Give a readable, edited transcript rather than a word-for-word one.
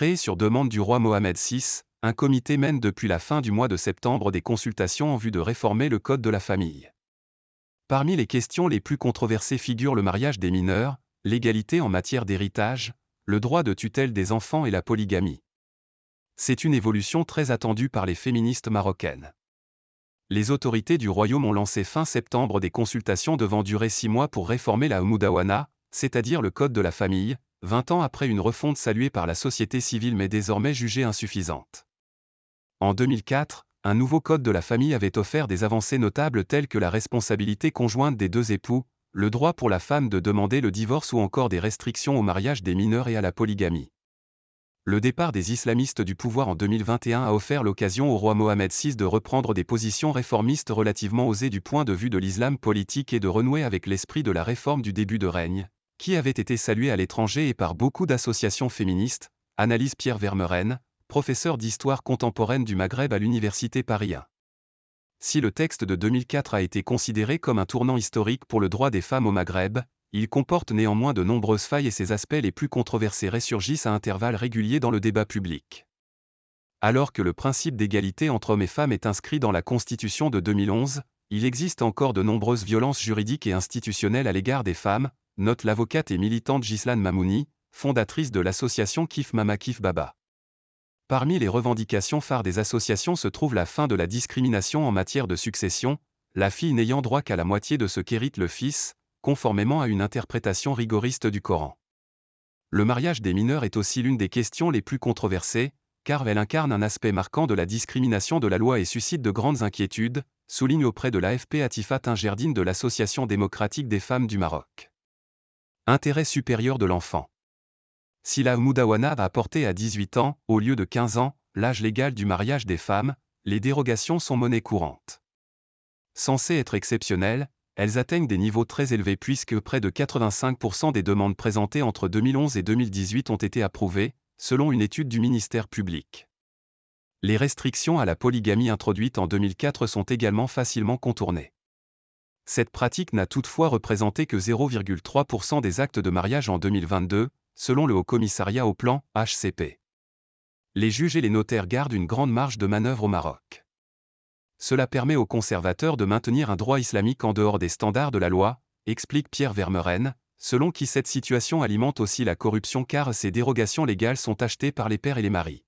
Créé sur demande du roi Mohamed VI, un comité mène depuis la fin du mois de septembre des consultations en vue de réformer le code de la famille. Parmi les questions les plus controversées figurent le mariage des mineurs, l'égalité en matière d'héritage, le droit de tutelle des enfants et la polygamie. C'est une évolution très attendue par les féministes marocaines. Les autorités du royaume ont lancé fin septembre des consultations devant durer 6 mois pour réformer la Moudawana, c'est-à-dire le code de la famille, 20 ans après une refonte saluée par la société civile mais désormais jugée insuffisante. En 2004, un nouveau code de la famille avait offert des avancées notables telles que la responsabilité conjointe des deux époux, le droit pour la femme de demander le divorce ou encore des restrictions au mariage des mineurs et à la polygamie. Le départ des islamistes du pouvoir en 2021 a offert l'occasion au roi Mohamed VI de reprendre des positions réformistes relativement osées du point de vue de l'islam politique et de renouer avec l'esprit de la réforme du début de règne, qui avait été salué à l'étranger et par beaucoup d'associations féministes, analyse Pierre Vermeuren, professeur d'histoire contemporaine du Maghreb à l'université Paris 1. Si le texte de 2004 a été considéré comme un tournant historique pour le droit des femmes au Maghreb, il comporte néanmoins de nombreuses failles et ses aspects les plus controversés ressurgissent à intervalles réguliers dans le débat public. Alors que le principe d'égalité entre hommes et femmes est inscrit dans la Constitution de 2011, il existe encore de nombreuses violences juridiques et institutionnelles à l'égard des femmes, note l'avocate et militante Ghislaine Mamouni, fondatrice de l'association Kif Mama Kif Baba. Parmi les revendications phares des associations se trouve la fin de la discrimination en matière de succession, la fille n'ayant droit qu'à la moitié de ce qu'hérite le fils, conformément à une interprétation rigoriste du Coran. Le mariage des mineurs est aussi l'une des questions les plus controversées, car elle incarne un aspect marquant de la discrimination de la loi et suscite de grandes inquiétudes, souligne auprès de l'AFP Atifat Ingerdine de l'Association démocratique des femmes du Maroc. Intérêt supérieur de l'enfant. Si la Moudawana a porté à 18 ans, au lieu de 15 ans, l'âge légal du mariage des femmes, les dérogations sont monnaie courante. Censées être exceptionnelles, elles atteignent des niveaux très élevés puisque près de 85% des demandes présentées entre 2011 et 2018 ont été approuvées, selon une étude du ministère public. Les restrictions à la polygamie introduites en 2004 sont également facilement contournées. Cette pratique n'a toutefois représenté que 0,3% des actes de mariage en 2022, selon le Haut Commissariat au Plan, HCP. Les juges et les notaires gardent une grande marge de manœuvre au Maroc. Cela permet aux conservateurs de maintenir un droit islamique en dehors des standards de la loi, explique Pierre Vermeuren, selon qui cette situation alimente aussi la corruption car ces dérogations légales sont achetées par les pères et les maris.